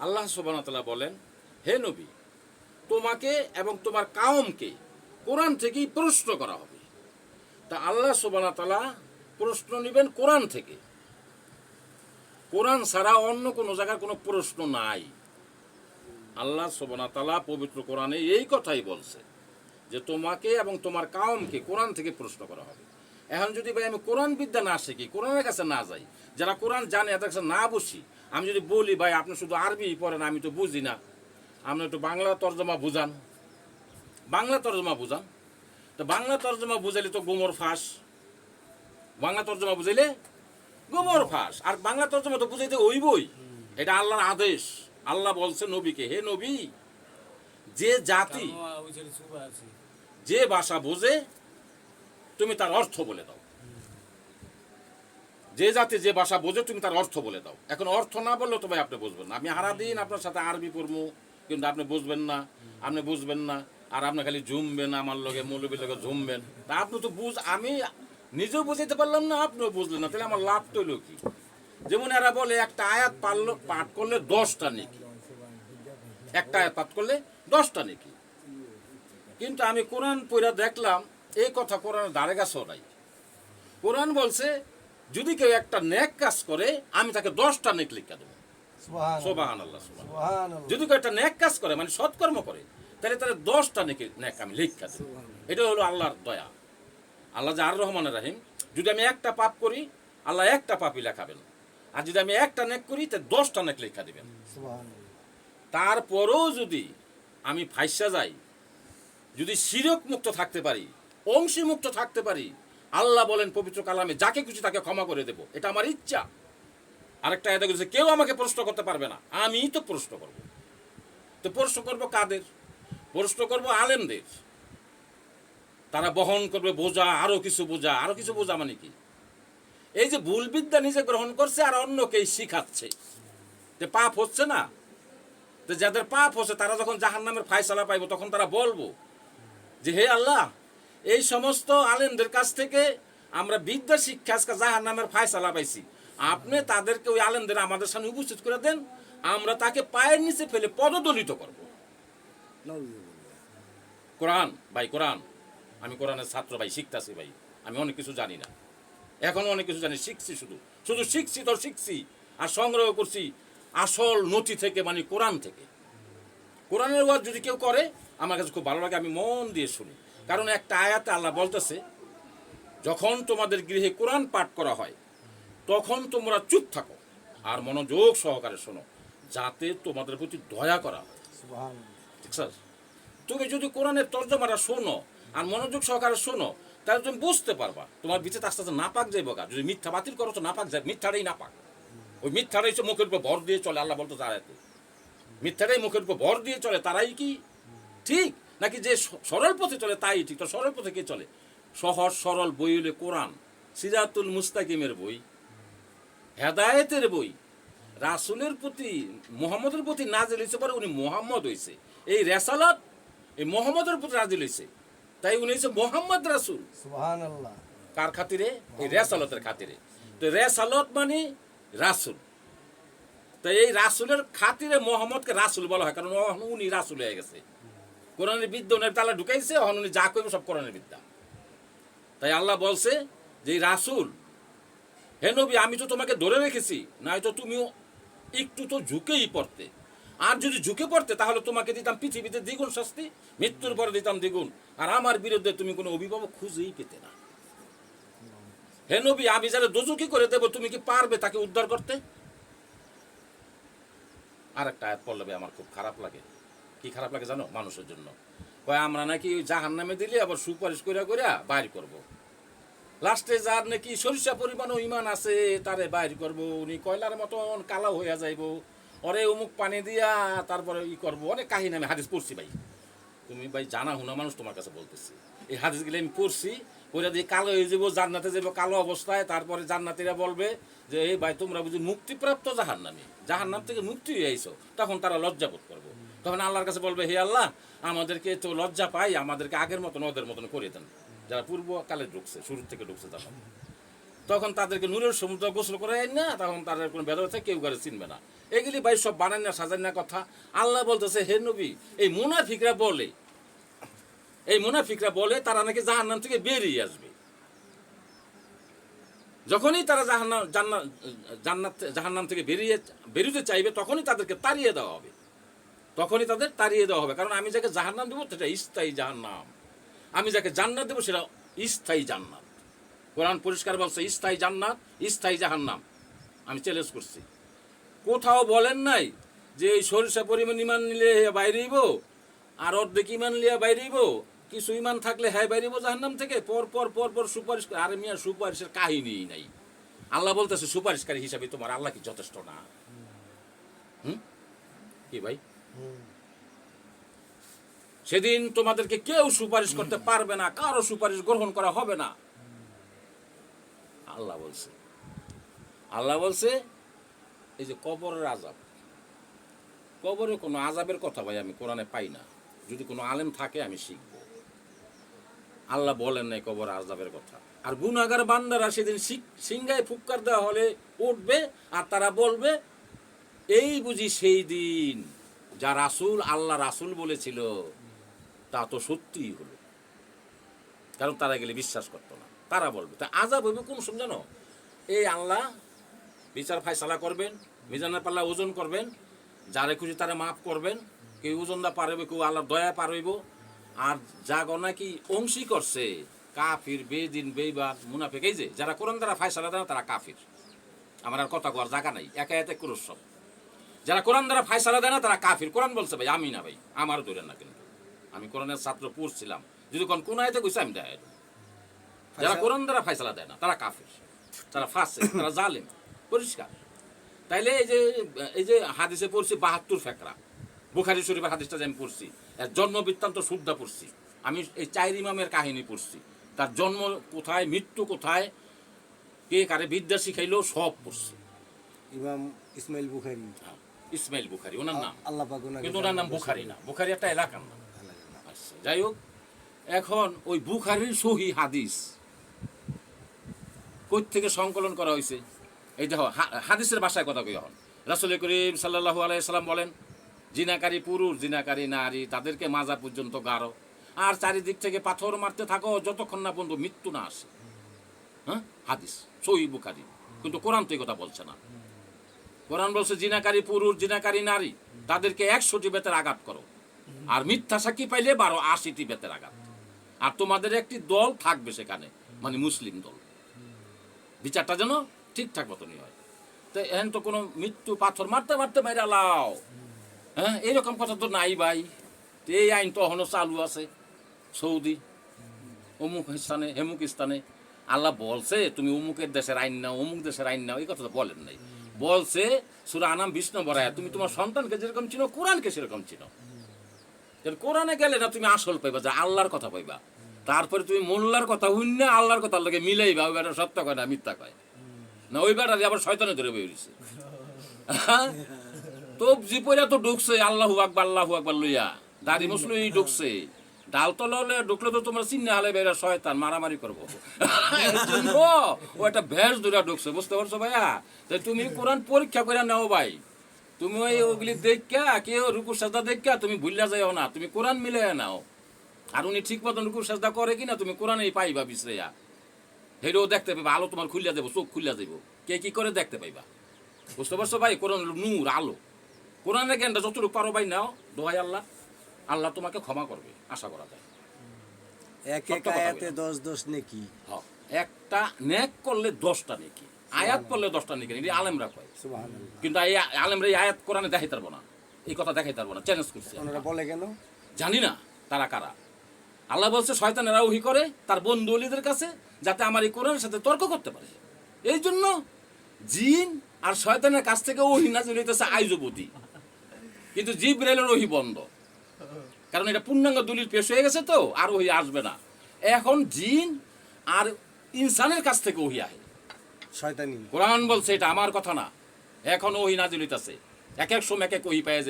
আল্লাহ সুবহানাহু ওয়া তাআলা বলেন, হে নবী, তোমাকে এবং তোমার কাওমকে কোরআন থেকেই প্রশ্ন করা হবে। তা আল্লাহ সুবহানাহু ওয়া তাআলা প্রশ্ন নেবেন কোরআন থেকে। কোরআন ছাড়া অন্য কোনো জায়গার কোনো প্রশ্ন নাই। আল্লাহ সুবহানাহু ওয়া তাআলা পবিত্র কোরআনে এই কথাই বলছে যে তোমাকে এবং তোমার কাওমকে কোরআন থেকে প্রশ্ন করা হবে। এখন যদি ভাই আমি কোরআন বিদ্যা না শিখি, কোরআনের কাছে না যাই, যারা কোরআন জানে তাদের কাছে না বসি, আমি যদি বলি ভাই আপনি শুধু আরবি পড়েন, আমি তো বুঝি না, আপনি একটু বাংলা তর্জমা বুঝান, বাংলা তর্জমা বুঝান। তো বাংলা তর্জমা বুঝাইলে তো গোমর ফাঁস, বাংলা তর্জমা বুঝাইলে গোমর ফাঁস। আর বাংলা তর্জমা তো বুঝাইতে হইবই, এটা আল্লাহর আদেশ। আল্লাহ বলছে নবীকে, হে নবী, যে জাতি যে ভাষা বোঝে তুমি তার অর্থ বলে দাও। যে জাতি যে ভাষা বোঝে তুমি তার অর্থ বলে দাও। এখন অর্থ না বললেও তো ভাই আপনি বুঝবেন না। আমি সারাদিন আপনার সাথে আরবি পড়বো, কিন্তু আপনি বুঝবেন না, আপনি বুঝবেন না, আর আপনি খালি ঝুমবেন, আমার লগে মৌলবীর লগে ঝুমবেন। তা আপনি তো আমি নিজেও বুঝাইতে পারলাম না, আপনিও বুঝলেন না, তাহলে আমার লাভ তো হইল কি? যেমন এরা বলে একটা আয়াত পাঠ করলে 10টা নেকি, একটা আয়াত পাঠ করলে 10টা নেকি। কিন্তু আমি কোরআন পড়া দেখলাম এই কথা কোরআনের ধারে কাছেও নাই। কোরআন বলছে যদি কেউ একটা নেক কাজ করে আমি তাকে 10টা নেক লিখা দেবো। সুবহানাল্লাহ, সুবহানাল্লাহ। যদি কেউ একটা নেক কাজ করে মানে সৎকর্ম করে, তাহলে তার 10টা নেক আমি লিখা দেবো। এটা হলো আল্লাহর দয়া। আল্লাহ যে আর রহমানের রাহিম। যদি আমি একটা পাপ করি, আল্লাহ একটা পাপই লেখাবেন, আর যদি আমি একটা নেক করি তাহলে 10টা নেক লেখা দিবেন। তারপরেও যদি আমি ফাইসা যাই, যদি শিরক মুক্ত থাকতে পারি, অংশী মুক্ত থাকতে পারি, আল্লাহ বলেন পবিত্র কালামে যাকে খুশি তাকে ক্ষমা করে দেব, এটা আমার ইচ্ছা। আরেকটা আয়াতে বলেছে কেউ আমাকে প্রশ্ন করতে পারবে না, আমিই তো প্রশ্ন করব। তো প্রশ্ন করব কাদের? প্রশ্ন করব আলেমদের। তারা বহন করবে বোঝা, আরো কিছু বোঝা। আরো কিছু বোঝা মানে কি? এই যে ভুল বিদ্যা নিজে গ্রহণ করছে আর অন্যকেই শিখাচ্ছে, যে পাপ হচ্ছে না। তো যাদের পাপ হচ্ছে তারা যখন জাহান্নামের ফায়সালা পাইব, তখন তারা বলবো যে হে আল্লাহ, এই সমস্ত আলেমদের কাছ থেকে আমরা বিদ্যা শিক্ষা আজকে জাহান্নামের ফায়সালা পাইছি, আপনি তাদেরকে ওই আলেমদের আমাদের সামনে উপস্থিত করে দেন, আমরা তাকে পায়ের নিচে ফেলে পদদলিত করব। কোরআন ভাই, কোরআন, আমি কোরআনের ছাত্র ভাই, শিখতেছি ভাই, আমি অনেক কিছু জানি না, এখনো অনেক কিছু জানি, শিখছি, শুধু শুধু শিখছি তো শিখছি, আর সংগ্রহ করছি আসল নথি থেকে, মানে কোরআন থেকে। কোরআনের ওয়াজ যদি কেউ করে আমার কাছে খুব ভালো লাগে, আমি মন দিয়ে শুনি। কারণ একটা আয়াতে আল্লাহ বলতেছে, যখন তোমাদের গৃহে কোরআন পাঠ করা হয় তখন তোমরা চুপ থাকো আর মনোযোগ সহকারে শোনো, যাতে তোমাদের প্রতি দয়া করা হয়। ঠিক স্যার? তুমি যদি কোরআনের তর্জমাটা শোনো আর মনোযোগ সহকারে শোনো, তাহলে তুমি বুঝতে পারবা তোমার ভিতরে আস্তে আস্তে নাপাক যাইব। যদি মিথ্যা বাতিল করো তো নাপাক যায়, মিথ্যাটাই নাপাক। ওই মিথ্যাটাই মুখের উপর ভর দিয়ে চলে। আল্লাহ বলতো তারাতে মিথ্যাটাই মুখের উপর ভর দিয়ে চলে, তারাই কি ঠিক? নাকি যে সরল পথে চলে তাই ঠিক? তো সরল পথে কে চলে? সহজ সরল বই হলে কোরআন, সিরাতুল মুস্তাকিমের বই, হেদায়েতের বই। রাসূলের প্রতি, মুহাম্মদের প্রতি নাজিল হয়েছে, পরে উনি মুহাম্মদ হয়েছে। এই রেসালাত এই মুহাম্মদের প্রতি নাজিল হয়েছে, তাই উনি হয়েছে মুহাম্মদ রাসূল। সুবহানাল্লাহ। কার খাতিরে? এই রেসালতের খাতিরে। তো রেসালত মানে রাসূল। তো এই রাসূলের খাতিরে মুহাম্মদকে রাসূল বলা হয়, কারণ উনি রাসূল হয়ে গেছে। কোরআনের বিদ্যা উনি তালা ঢুকাইছে, উনি যা করবে সব কোরআনের বিদ্যা। তাই আল্লাহ বলছে যে রাসূল, হে নবী, আমি তো তোমাকে ধরে রেখেছি, নাই তো তুমিও একটু তো ঝুঁকেই পড়তে। আর যদি ঝুঁকে পড়তে তাহলে তোমাকে দিতাম পৃথিবীতে দ্বিগুণ শাস্তি, মৃত্যুর পরে দিতাম দ্বিগুণ, আর আমার বিরুদ্ধে তুমি কোনো অভিভাবক খুঁজেই পেতে না। হে নবী, আমি যারা দোজখী করে দেব, তুমি কি পারবে তাকে উদ্ধার করতে? আর একটা আয়াত পড়লে আমার খুব খারাপ লাগে। কি খারাপ লাগে জানো? মানুষের জন্য কয় আমরা নাকি জাহান্নামে দিলে আবার সুপারিশ করিয়া করিয়া বাইর করব। লাস্টে যার নাকি সরিষা পরিমাণও ইমান আছে তারে বাইর করব, উনি কয়লার মতন কালো হইয়া যাইব, ওরে অমুক পানি দিয়া তারপরে ই করবো। অনেক কাহিনী আমি হাদিস পড়ছি ভাই, তুমি ভাই জানা হুনা মানুষ, তোমার কাছে বলতেছি। এই হাদিসগুলো আমি পড়ছি, পড়ে দিয়ে কালো হয়ে যাবো, জান্নাতে যাবো কালো অবস্থায়। তারপরে জান্নাতীরা বলবে যে এই ভাই তোমরা বুঝি মুক্তিপ্রাপ্ত জাহান্নামী, জাহান্নাম থেকে মুক্তি হয়ে আইছো, তখন তারা লজ্জাবোধ করবো। তখন আল্লাহর কাছে বলবে, হে আল্লাহ, আমাদেরকে তো লজ্জা পাই, আমাদেরকে আগের মতন ওদের মতন করে দেন, যারা পূর্বকালে ঢুকছে, শুরু থেকে ঢুকছে তখন। তখন তাদেরকে নূরের সমুদ্র গোসল করে না, তখন তাদের কোনো ভেদ আছে, কেউ করে চিনবে না। এগুলি ভাই সব বানান না সাজান না কথা। আল্লাহ বলতেছে হে নবী, এই মুনাফিকরা বলে তারা নাকি জাহান্নাম থেকে বেরিয়ে আসবে। যখনই তারা জাহান্নাম থেকে বেরোতে চাইবে, তখনই তাদেরকে তাড়িয়ে দেওয়া হবে, কারণ আমি যাকে জাহান্নাম দেবো সেটা স্থায়ী জাহান্নাম, আমি যাকে জান্নাত দেবো সেটা স্থায়ী জান্নাত। কোরআন পরিষ্কার বলছে স্থায়ী জান্নাত, স্থায়ী জাহান্নাম। আমি চ্যালেঞ্জ করছি, কোথাও বলেন নাই যে এই সরিষা পরিমাণ ইমান নিলে বাইরেইব, আর অর্ধেক ইমান নিয়ে বাইরেইব, কিছু ইমান থাকলে হ্যাঁ বাইরেইব জাহান্নাম থেকে। পর সুপারিশ করে। আরে মিয়া, সুপারিশের কাহিনী নাই। আল্লাহ বলতেছে সুপারিশকারী হিসাবে তোমার আল্লাহ কি যথেষ্ট না? কি ভাই, সেদিন তোমাদেরকে কেউ সুপারিশ করতে পারবে না, কারো সুপারিশ গ্রহণ করা হবে না। আল্লাহ বলছে এই যে কবরের আযাব, কবরে কোনো আযাবের কথা ভাই আমি কোরআনে পাই না। যদি কোনো আলেম থাকে আমি শিখব। আল্লাহ বলেন নাই কবর আযাবের কথা। আর গুনাহগার বান্দারা সেদিন সিংহায় ফুৎকার দেওয়া হলে উঠবে, আর তারা বলবে এই বুঝি সেই দিন যা আল্লাহ রাসূল বলেছিল তা তো সত্যিই হলো। কারণ তারা গেলে বিশ্বাস করতো না। তারা বলবে তা আযাব হইবে কোন সময় জানো? এই আল্লাহ বিচার ফায়সালা করবেন, মিজানের পাল্লা ওজন করবেন, যারে খুশি তারা মাফ করবেন, কেউ ওজন দা পারবে, কেউ আল্লাহ দয়া পারইব। আর যা গনা কি অংশী করছে কাফির, বেদিন, বেইবাদ, মুনাফিক, এই যে যারা কোরআন দ্বারা ফায়সালা দেয় তারা কাফির। আমার আর কথা কওয়ার জায়গা নাই, একা এতে করুস সব। যারা কোরআন দ্বারা ফায়সালা দেয় না তারা কাফির। কোরআন বলছে ভাই, আমি না ভাই, আমারও ধরেন না। কিন্তু আমি কোরআনের ছাত্র পড়ছিলাম, যদি কোন আয়াতে কইছে আমি দেয়। যারা কোরআন দ্বারা ফায়সালা দেয় না তারা কাফির, তারা ফাসিক, তারা জালেম, পরিষ্কার। তাইলে এই যে হাদিসে পড়ছি 72 ফেকরা, বুখারী শরীফের হাদিসটা যে আমি পড়ছি, এর জন্ম বৃত্তান্ত শুদ্ধা পড়ছি আমি। এই 4 ইমামের কাহিনী পড়ছি, তার জন্ম কোথায়, মৃত্যু কোথায়, কে কারে বিদ্যা শিখাইলো, সব পড়ছি। ইমাম ইসমাইল বুখারী, ইসমাইল বুখারী ওনার নাম, আল্লাহ পাক ওনাকে, কিন্তু ওনার নাম বুখারী না, বুখারী একটা এলাকার নাম। আচ্ছা, যাই হোক, এখন ওই বুখারীর সহিহ হাদিস কই থেকে সংকলন করা হয়েছে? এই দেখো হাদিসের ভাষায় কথা কই। এখন রাসূল করিম সাল্লাল্লাহু আলাইহি সাল্লাম বলেন, জিনাকারী পুরুষ, জিনাকারী নারী, তাদেরকে মাজা পর্যন্ত গাড়ো, আর চারিদিক থেকে পাথর মারতে থাকো যতক্ষণ না পর্যন্ত মৃত্যু না আসে। হ্যাঁ, হাদিস সহিহ বুখারী। কিন্তু কোরআন তো এই কথা বলছে না। কোরআন বলছে জিনাকারী পুরুষ, জিনাকারী নারী, তাদেরকে 100টি বেতের আঘাত করো, আর মিথ্যা সাক্ষী পাইলে 80টি বেতের আঘাত। আর তোমাদের একটি দল থাকবে সেখানে, মানে মুসলিম দল। বিচারটা যেন ঠিকঠাক মতনই হয়। তো এখন তো কোনো মৃত্যু পাথর মারতে মারতে মাইরা লাও, হ্যাঁ, এইরকম কথা তো নাই ভাই। এই আইন তো এখনো চালু আছে সৌদি, অমুক স্থানে, হেমুক স্থানে। আল্লাহ বলছে তুমি অমুকের দেশের আইন নাও, অমুক দেশের আইন নাও, এই কথা তো বলেন নাই। বলছে সূরা আনাম 20 নম্বর আয়াত, তুমি তোমার সন্তানকে যেরকম চিনো কোরআনকে সেরকম চিনো। কোরআনে গেলে না তুমি আসল পাইবা, যা আল্লাহর কথা পাইবা। তারপরে তুমি মোল্লার কথা হইন না, আল্লাহর কথা আল্লাহকে মিলাইবা। ওই বেটা সত্য কয় না, মিথ্যা কয় না, ওই বেটা আবার শয়তানে ধরে বেরিয়েছে। তো জিপইরা তো ঢুকছে আল্লাহু আকবার লইয়া, দাড়ি মুসলই ঢুকছে। ডাল তলে ঢুকলে তো তোমার চিন্না হালে বেরা শয়তান, মারামারি করবো। ও একটা ভেষ ধরে ঢুকছে, বুঝতে পারছো ভাইয়া? তাই তুমি কোরআন পরীক্ষা করে নাও ভাই। তুমি ওগুলি দেখা, কেউ রুকু সাজদা দেখা তুমি ভুলিয়া যাইও না, তুমি কোরআন মিলে নাও। আর উনি ঠিক মতন রুকু সাজদা করে কিনা তুমি কোরআনেই পাইবা বিশ্রেয়া। হেরেও দেখতে পাইবা, আলো তোমার খুলিয়া দেবো, চোখ খুলিয়া দেবো, কে কি করে দেখতে পাইবা। বুঝতে পারছো ভাই? কোরআন নূর, আলো। কোরআনের জ্ঞানটা যতটুকু পারো ভাই নাও, দোহাই আল্লাহ, আল্লাহ তোমাকে ক্ষমা করবে, আশা করা যায়। এক এক আয়াতে 10 নেকি। হ্যাঁ, একটা নেক করলে 10টা নেকি, আয়াত পড়লে 10টা নেকি, এটা আলেমরা কয়। সুবহানাল্লাহ। কিন্তু এই আলেমরা এই আয়াত কোরআনে দেখাইতে পারবো না, এই কথা দেখাইতে পারবো না, চ্যালেঞ্জ করছে। ওনারা বলে কেন জানি না তারা কারা। আল্লাহ বলছে শয়তানেরা ওহী করে তার বন্ধু ওলিদের কাছে, যাতে আমার এই কোরআনের সাথে তর্ক করতে পারে। এই জন্য জিন আর শয়তানের কাছ থেকে ওহী নাযিল হইতেছে আইজবতি, কিন্তু জিবরাইলের ওহী বন্ধ। কারণ এটা পূর্ণাঙ্গ দলিল পেশ হয়ে গেছে, তো আর ওহী আসবে না। এখন জিন আর ইনসানের কাছ থেকে ওহী আহে, শয়তানি। কোরআন বলছে, এটা আমার কথা না। এখন ওহী নাযিল হইতাছে, এক এক সময় এক এক ওহী পায়।